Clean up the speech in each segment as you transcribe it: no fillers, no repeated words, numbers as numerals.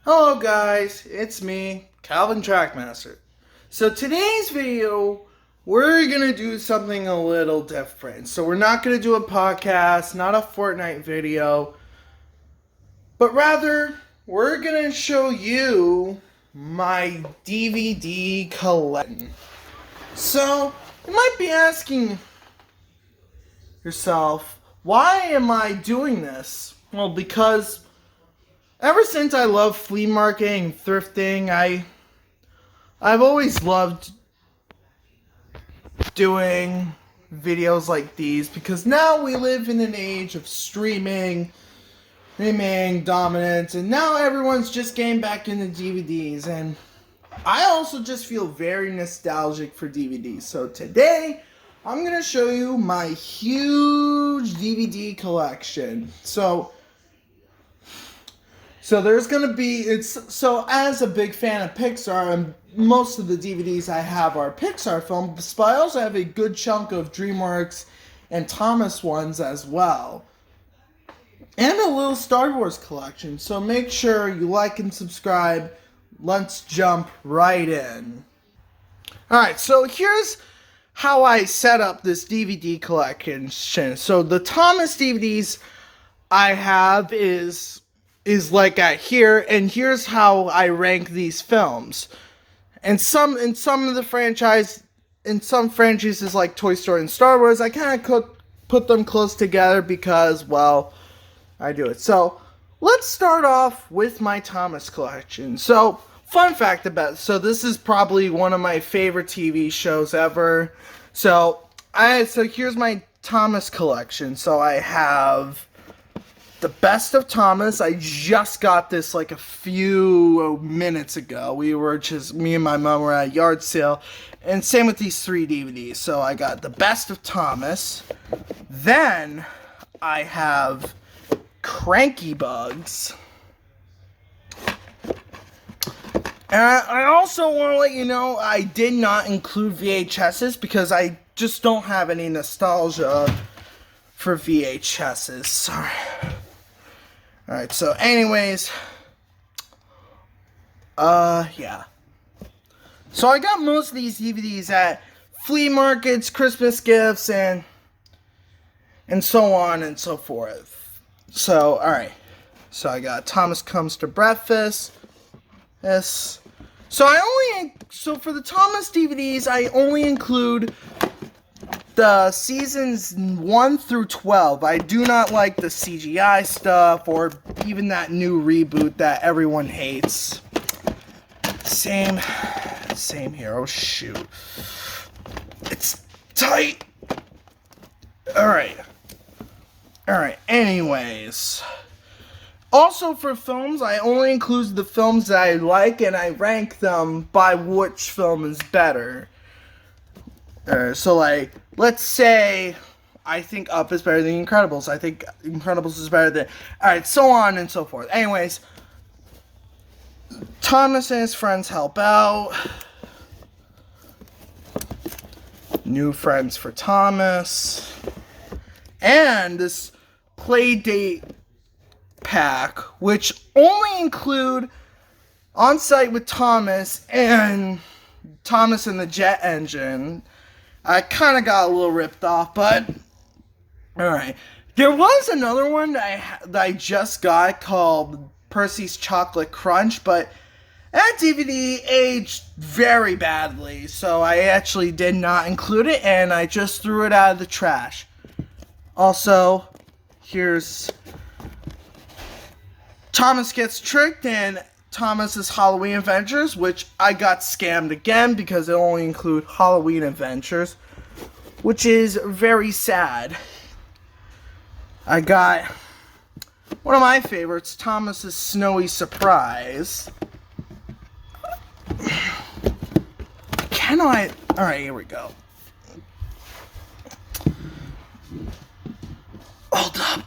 Hello guys, it's me, Calvin Trackmaster. So today's video, we're gonna do something a little different. So we're not gonna do a podcast, not a Fortnite video, but rather, we're gonna show you my DVD collection. So, you might be asking yourself, why am I doing this? Well, because ever since I love flea marketing, thrifting, I've always loved doing videos like these because now we live in an age of streaming dominance, and now everyone's just getting back into DVDs, and I also just feel very nostalgic for DVDs. So today, I'm going to show you my huge DVD collection. So there's gonna be so as a big fan of Pixar, and most of the DVDs I have are Pixar films, but I also have a good chunk of DreamWorks and Thomas ones as well, and a little Star Wars collection. So make sure you like and subscribe. Let's jump right in. Alright, so here's how I set up this DVD collection. So the Thomas DVDs I have is like at here, and here's how I rank these films. And some of the franchises like Toy Story and Star Wars, I kind of put them close together because, well, I do it. So let's start off with my Thomas collection. So fun fact about this is probably one of my favorite TV shows ever. So here's my Thomas collection. So I have The Best of Thomas. I just got this like a few minutes ago. Me and my mom were at a yard sale. And same with these 3 DVDs. So I got The Best of Thomas. Then I have Cranky Bugs. And I also want to let you know I did not include VHSs because I just don't have any nostalgia for VHSs. Sorry. Alright, so anyways, yeah. So I got most of these DVDs at flea markets, Christmas gifts, and so on and so forth. So, alright. So I got Thomas Comes to Breakfast. Yes. So for the Thomas DVDs, I only include the seasons 1 through 12. I do not like the CGI stuff or even that new reboot that everyone hates. Same here. Oh shoot. It's tight. Alright. Anyways. Also for films, I only include the films that I like, and I rank them by which film is better. So like, let's say I think Up is better than Incredibles. I think Incredibles is better than... Alright, so on and so forth. Anyways, Thomas and his friends help out. New friends for Thomas. And this Playdate pack, which only include On Site with Thomas and Thomas and the Jet Engine. I kind of got a little ripped off, but alright. There was another one that I just got called Percy's Chocolate Crunch, but that DVD aged very badly, so I actually did not include it, and I just threw it out of the trash. Also, here's Thomas Gets Tricked and Thomas's Halloween Adventures, which I got scammed again because it only include Halloween Adventures, which is very sad. I got one of my favorites, Thomas's Snowy Surprise. Alright, here we go. Hold up.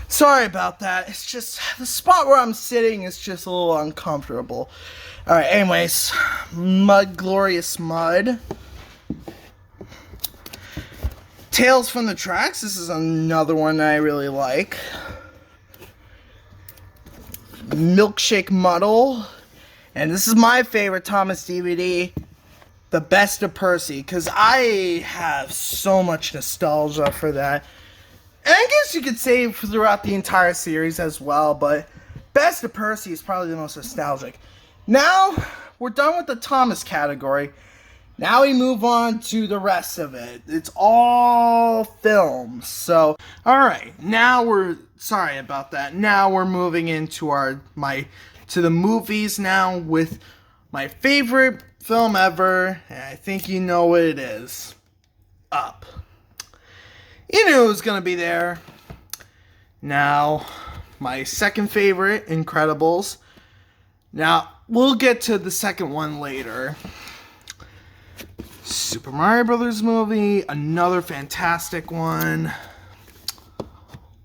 Sorry about that. It's just the spot where I'm sitting is just a little uncomfortable. Alright, anyways. Mud Glorious Mud. Tales from the Tracks. This is another one that I really like. Milkshake Muddle. And this is my favorite Thomas DVD, The Best of Percy, because I have so much nostalgia for that. And I guess you could say throughout the entire series as well, but Best of Percy is probably the most nostalgic. Now, we're done with the Thomas category. Now we move on to the rest of it. It's all films. So, alright, sorry about that. Now we're moving into to the movies now with my favorite film ever, and I think you know what it is. Up. You knew it was gonna be there. Now, my second favorite, Incredibles. Now, we'll get to the second one later. Super Mario Brothers movie, another fantastic one.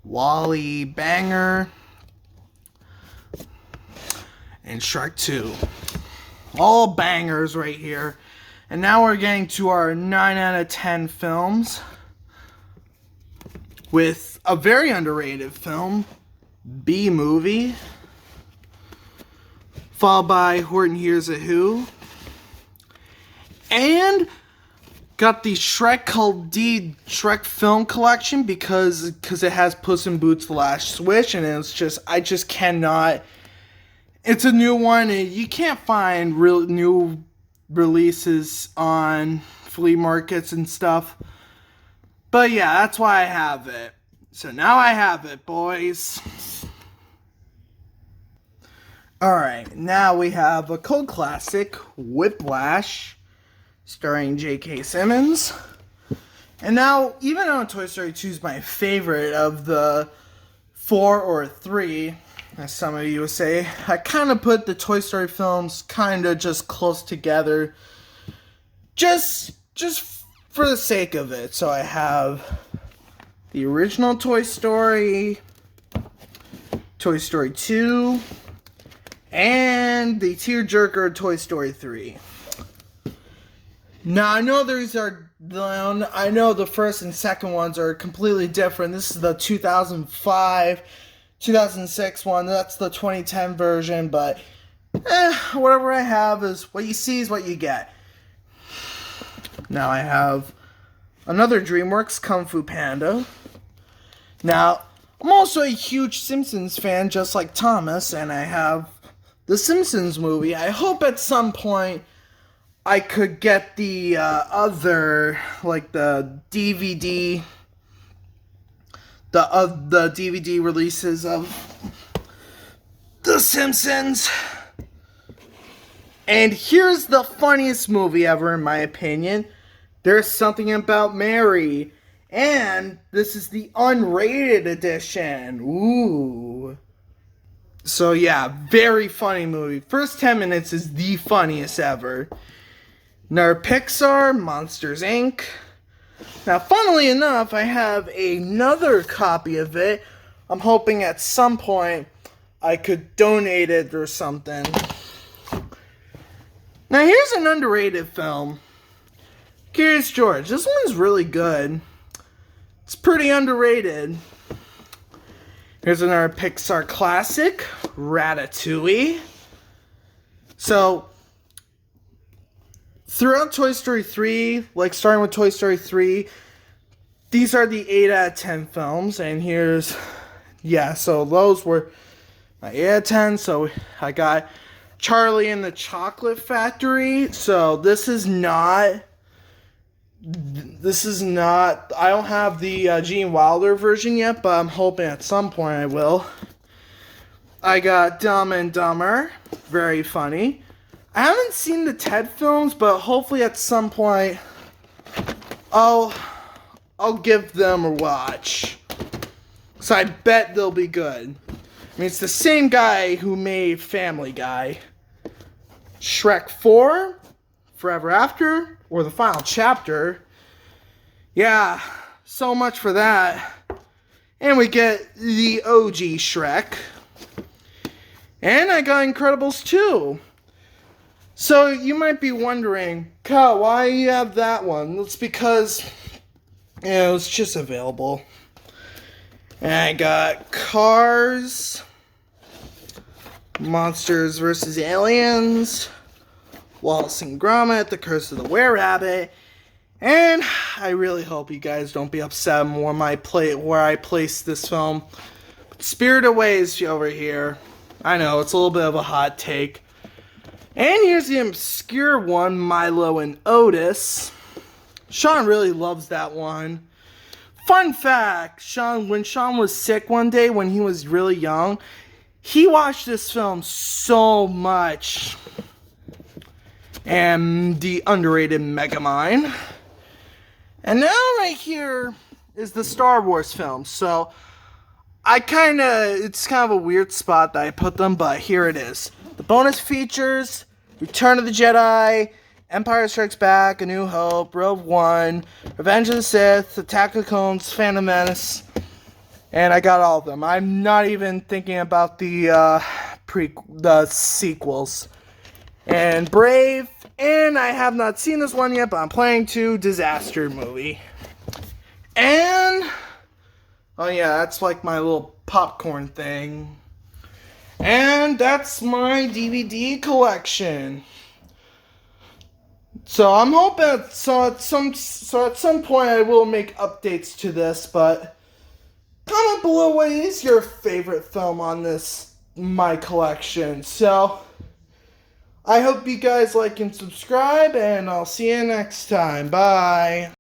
WALL-E banger. And Shrek 2. All bangers right here. And now we're getting to our 9 out of 10 films. With a very underrated film, Bee Movie. Followed by Horton Hears a Who. And got the Shrek Called D Shrek film collection because it has Puss in Boots: The Last Switch, and I just cannot. It's a new one, and you can't find real new releases on flea markets and stuff. But yeah, that's why I have it. So now I have it, boys. Alright, now we have a cult classic, Whiplash, starring J.K. Simmons. And now, even though Toy Story 2 is my favorite of the 4 or 3, as some of you would say, I kind of put the Toy Story films kind of just close together. Just for the sake of it. So I have the original Toy Story, Toy Story 2, and the tearjerker Toy Story 3. Now I know I know the first and second ones are completely different. This is the 2005, 2006 one. That's the 2010 version, but whatever I have is what you see is what you get. Now I have another DreamWorks, Kung Fu Panda. Now, I'm also a huge Simpsons fan, just like Thomas, and I have the Simpsons movie. I hope at some point I could get the other, like the DVD, the DVD releases of The Simpsons. And here's the funniest movie ever, in my opinion. There's Something About Mary. And this is the unrated edition. Ooh. So yeah, very funny movie. First 10 minutes is the funniest ever. Now Pixar, Monsters, Inc. Now, funnily enough, I have another copy of it. I'm hoping at some point I could donate it or something. Now, here's an underrated film. Curious George. This one's really good. It's pretty underrated. Here's another Pixar classic, Ratatouille. So, throughout Toy Story 3, like starting with Toy Story 3, these are the 8 out of 10 films. And here's, so those were my 8 out of 10. So I got Charlie and the Chocolate Factory. So this is not, I don't have the Gene Wilder version yet, but I'm hoping at some point I will. I got Dumb and Dumber, very funny. I haven't seen the Ted films, but hopefully at some point I'll give them a watch. So I bet they'll be good. I mean, it's the same guy who made Family Guy. Shrek 4, Forever After, or The Final Chapter. Yeah, so much for that. And we get the OG Shrek. And I got Incredibles 2. So you might be wondering, Kyle, why you have that one? It's because, it's just available. And I got Cars. Monsters vs. Aliens, Wallace and Gromit, The Curse of the Were-Rabbit, and I really hope you guys don't be upset where I place this film. But Spirited Away is over here. I know, it's a little bit of a hot take. And here's the obscure one, Milo and Otis. Sean really loves that one. Fun fact, when Sean was sick one day when he was really young, he watched this film so much. And the underrated Megamind. And now right here is the Star Wars film. So it's kind of a weird spot that I put them, but here it is. The bonus features: Return of the Jedi, Empire Strikes Back, A New Hope, Rogue One, Revenge of the Sith, Attack of the Clones, Phantom Menace, and I got all of them. I'm not even thinking about the sequels. And Brave, and I have not seen this one yet, but I'm planning to. Disaster movie. And oh yeah, that's like my little popcorn thing. And that's my DVD collection. So I'm hoping at some point I will make updates to this, but comment below what is your favorite film on my collection. So I hope you guys like and subscribe, and I'll see you next time. Bye.